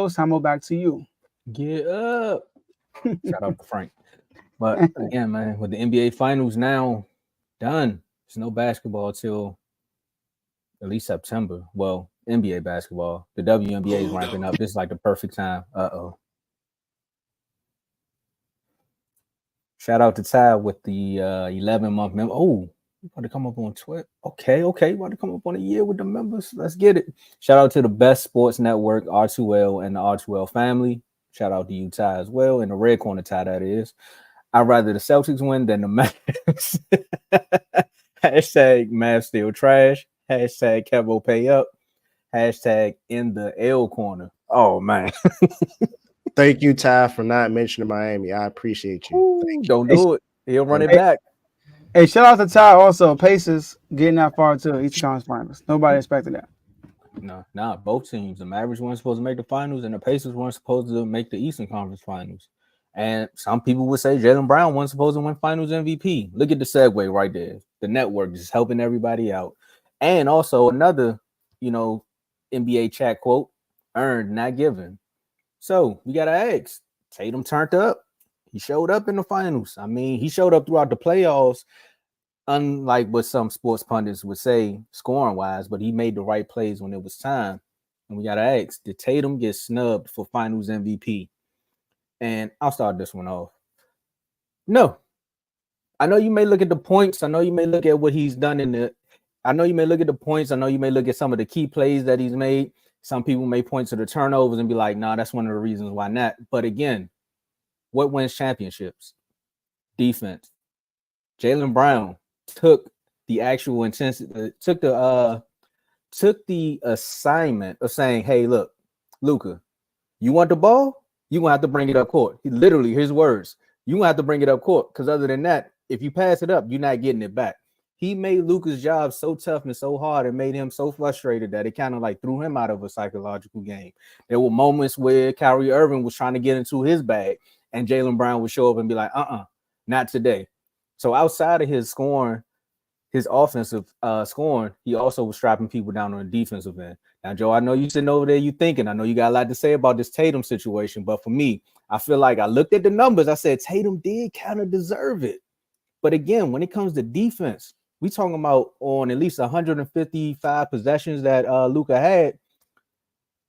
Tomo, back to you. Get up. Shout out to Frank. But again, man, with the NBA Finals now done, there's no basketball till at least September. Well, NBA basketball. The WNBA is ramping up. This is like the perfect time. Shout out to Ty with the 11-month member. Oh, you about to come up on Twitter. Okay. About to come up on a year with the members. Let's get it. Shout out to the best sports network, R2L and the R2L family. Shout out to you, Ty, as well. In the red corner, Ty, that is. I'd rather the Celtics win than the Mavs. Hashtag Mavs still trash. Hashtag Kevo pay up. Hashtag in the L corner. Oh, man. Thank you, Ty, for not mentioning Miami. I appreciate you. Ooh, don't do it. He'll run it Hey, back. hey, shout out to Ty also. Pacers getting that far to Eastern Conference Finals. Nobody expected that. No, not both teams. The Mavericks weren't supposed to make the finals, and the Pacers weren't supposed to make the Eastern Conference Finals. And some people would say Jaylen Brown wasn't supposed to win Finals MVP. Look at the segue right there. The network is helping everybody out. And also another, NBA chat quote: "Earned, not given." So we gotta ask. Tatum turned up. He showed up in the finals. I mean, he showed up throughout the playoffs. Unlike what some sports pundits would say scoring wise, but he made the right plays when it was time. And we got to ask, did Tatum get snubbed for finals MVP? And I'll start this one off. No. I know you may look at the points. I know you may look at what he's done I know you may look at the points. I know you may look at some of the key plays that he's made. Some people may point to the turnovers and be like, nah, that's one of the reasons why not. But again, what wins championships? Defense. Jaylen Brown took the actual intensity, took the assignment of saying, hey, look, Luka, you want the ball? You're gonna have to bring it up court. He literally, his words, you're gonna have to bring it up court. Because other than that, if you pass it up, you're not getting it back. He made Luka's job so tough and so hard and made him so frustrated that it kind of like threw him out of a psychological game. There were moments where Kyrie Irving was trying to get into his bag and Jaylen Brown would show up and be like, not today. So outside of his scoring, his offensive scoring, he also was strapping people down on the defensive end. Now, Joe, I know you sitting over there, you thinking, I know you got a lot to say about this Tatum situation, but for me, I feel like I looked at the numbers. I said Tatum did kind of deserve it. But again, when it comes to defense, we talking about on at least 155 possessions that Luka had.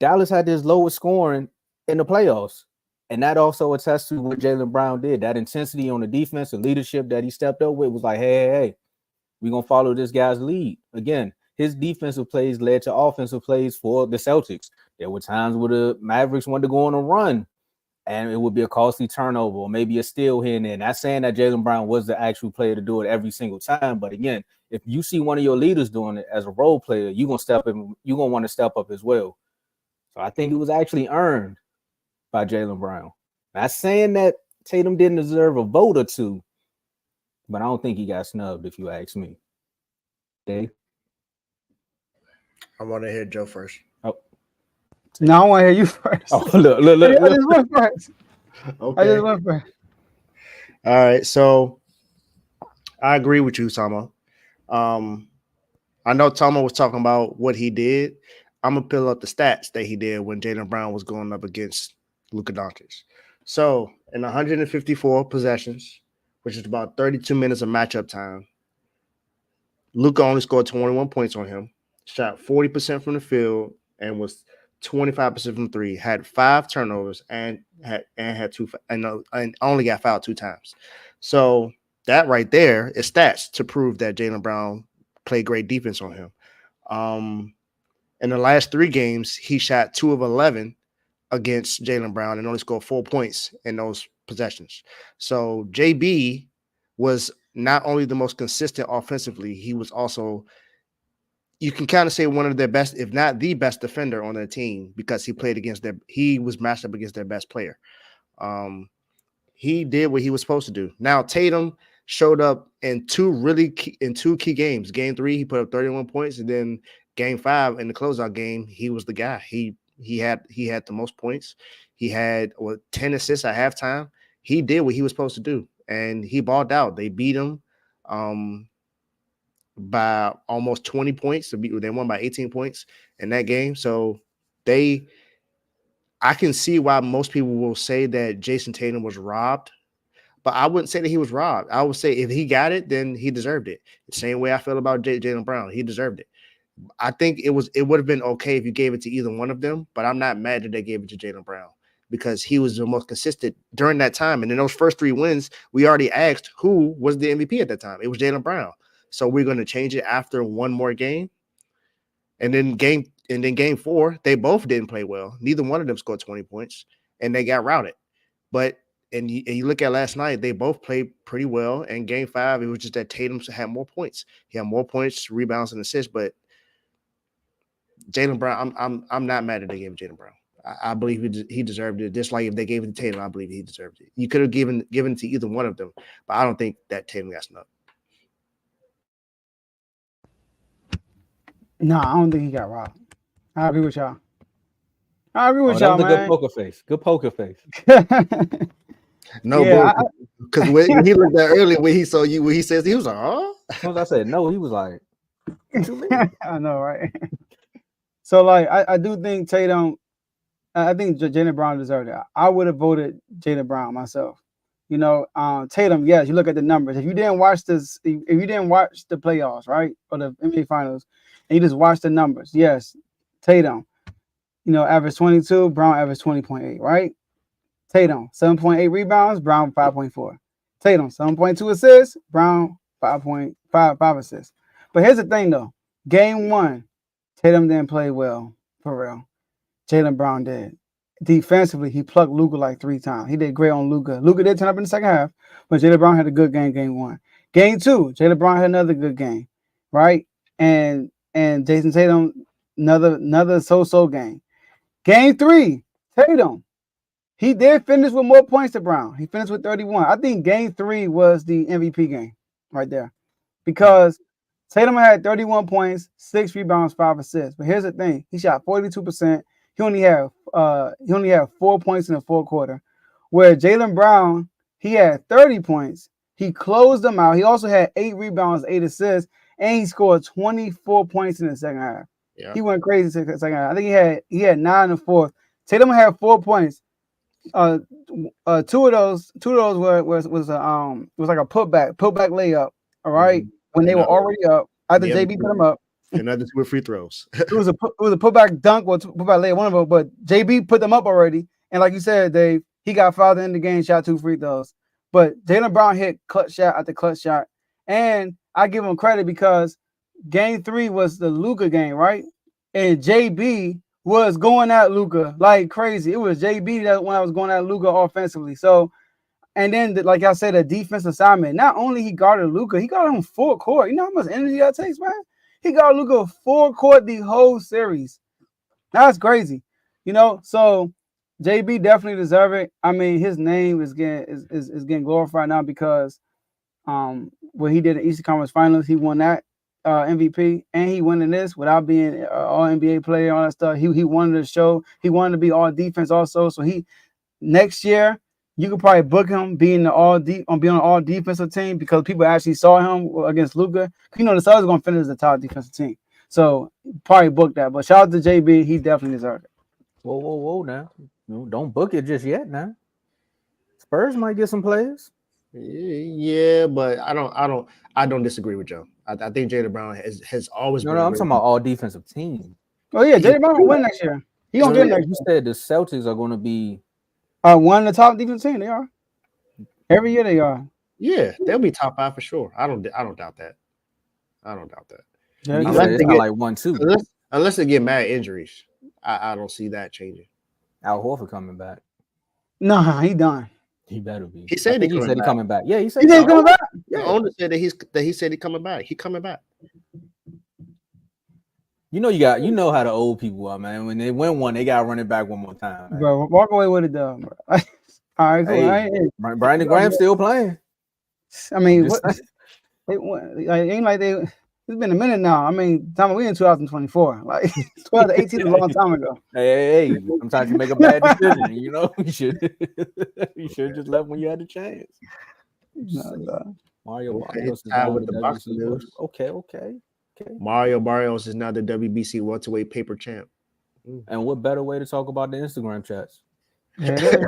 Dallas had his lowest scoring in the playoffs. And that also attests to what Jaylen Brown did. That intensity on the defense and leadership that he stepped up with was like, hey, we're going to follow this guy's lead. Again, his defensive plays led to offensive plays for the Celtics. There were times where the Mavericks wanted to go on a run, and it would be a costly turnover or maybe a steal here and there. Not saying that Jaylen Brown was the actual player to do it every single time, but again, if you see one of your leaders doing it as a role player, you're going to want to step up as well. So I think it was actually earned by Jaylen Brown. Not saying that Tatum didn't deserve a vote or two, but I don't think he got snubbed, if you ask me. Dave? I want to hear Joe first. Oh. No, I want to hear you first. Oh, look. I just went first. Okay. I just went first. All right. So I agree with you, Tomo. I know Tomo was talking about what he did. I'm going to pull up the stats that he did when Jaylen Brown was going up against Luka Doncic. So in 154 possessions, which is about 32 minutes of matchup time, Luka only scored 21 points on him, shot 40% from the field, and was 25% from three. Had 5 turnovers and had 2 and only got fouled 2 times. So that right there is stats to prove that Jaylen Brown played great defense on him. In the last 3 games, he shot 2 of 11 against Jaylen Brown and only scored 4 points in those possessions. So JB was not only the most consistent offensively, he was also, you can kind of say, one of their best, if not the best defender on their team, because he was matched up against their best player. He did what he was supposed to do. Now Tatum showed up in 2 key games. Game 3, he put up 31 points, and then Game 5 in the closeout game, he was the guy. He had the most points. He had 10 assists at halftime. He did what he was supposed to do, and he balled out. They beat him by almost 20 points. They won by 18 points in that game. So they I can see why most people will say that Jayson Tatum was robbed, but I wouldn't say that he was robbed. I would say if he got it, then he deserved it. The same way I feel about Jaylen Brown. He deserved it. I think it would have been okay if you gave it to either one of them, but I'm not mad that they gave it to Jaylen Brown because he was the most consistent during that time. And in those first 3 wins, we already asked who was the MVP at that time. It was Jaylen Brown. So we're going to change it after one more game. And then game 4, they both didn't play well. Neither one of them scored 20 points, and they got routed. But and you look at last night, they both played pretty well. And game 5, it was just that Tatum had more points. He had more points, rebounds, and assists. But Jaylen Brown, I'm not mad that they gave it Jaylen Brown. I believe he deserved it. Just like if they gave it to Tatum, I believe he deserved it. You could have given it to either one of them, but I don't think that Tatum got snubbed. No, I don't think he got robbed. I agree with y'all. That was a good poker face. Good poker face. No, Yeah, because when he looked at earlier when he saw you, when he says he was like, "Oh," As soon as I said no, he was like, "What you mean?" I know, right? So, like, I do think Tatum. I think Jaylen Brown deserved it. I would have voted Jaylen Brown myself. You know, Tatum. Yes, you look at the numbers. If you didn't watch this, if you didn't watch the playoffs, right, or the NBA Finals, and you just watch the numbers, yes, Tatum. You know, average 22, Brown average 20.8, right? Tatum, 7.8 rebounds, Brown 5.4. Tatum, 7.2 assists, Brown 5.5 assists. But here's the thing, though. Game 1, Tatum didn't play well, for real. Jaylen Brown did. Defensively, he plucked Luka like 3 times. He did great on Luka. Luka did turn up in the second half, but Jaylen Brown had a good game 1. Game 2, Jaylen Brown had another good game, right? And Jayson Tatum, another so-so game. Game 3, Tatum. He did finish with more points than Brown. He finished with 31. I think game 3 was the MVP game right there because Tatum had 31 points, 6 rebounds, 5 assists. But here's the thing. He shot 42%. He only had 4 points in the fourth quarter, where Jaylen Brown, he had 30 points. He closed them out. He also had 8 rebounds, 8 assists, and he scored 24 points in the second half. Yeah. He went crazy in the second half. I think he had 9 in the fourth. Tatum had 4 points. Two of those was like a putback layup. All right, when they were already up, after JB put them up. Another 2 free throws. it was a putback dunk or putback layup, one of them. But JB put them up already, and like you said, Dave, he got fouled in the game, shot 2 free throws. But Jaylen Brown hit clutch shot after clutch shot, and I give him credit because game 3 was the Luka game, right? And JB was going at Luka like crazy. It was JB that when I was going at Luka offensively. So, and then like I said, a defense assignment. Not only he guarded Luka, he got him full court. You know how much energy that takes, man? He got Luka full court the whole series. That's crazy. You know, so JB definitely deserve it. I mean, his name is getting glorified now because what he did in Eastern Conference Finals, he won that MVP, and he winning this without being an all NBA player, all that stuff. He wanted to show, he wanted to be all defense also. So he next year you could probably book him being on all defensive team because people actually saw him against Luka. You know the Celtics are gonna finish the top defensive team, so probably book that. But shout out to JB, he definitely deserved it. Whoa now, don't book it just yet. Now Spurs might get some players. Yeah, but I don't disagree with Joe. I think Jaylen Brown has always been. No, I'm talking about all defensive team. Oh yeah, Jaylen Brown will win next year. He gonna get next year. You said the Celtics are going to be one of the top defensive team. They are. Every year they are. Yeah, they'll be top 5 for sure. I don't doubt that. I don't doubt that. Yeah, unless they get like 1-2. Unless they get mad injuries, I don't see that changing. Al Horford coming back. No, he done. He better be. He said he's coming back. Yeah, he said he's coming back. Yeah. The owner said that he said he's coming back. He coming back. You know how the old people are, man. When they win one, they gotta run it back one more time. Man. Bro, walk away with it though. All right, cool. Hey, Brandon Graham still playing. I mean, ain't like they. It's been a minute now. I mean, we in 2024. Like 2018 is a long time ago. Hey, sometimes you make a bad decision. You know, you should just left when you had the chance. Mario Barrios is with the boxing news. Okay. Mario Barrios is now the WBC welterweight paper champ. And what better way to talk about the Instagram chats? Yeah, it is.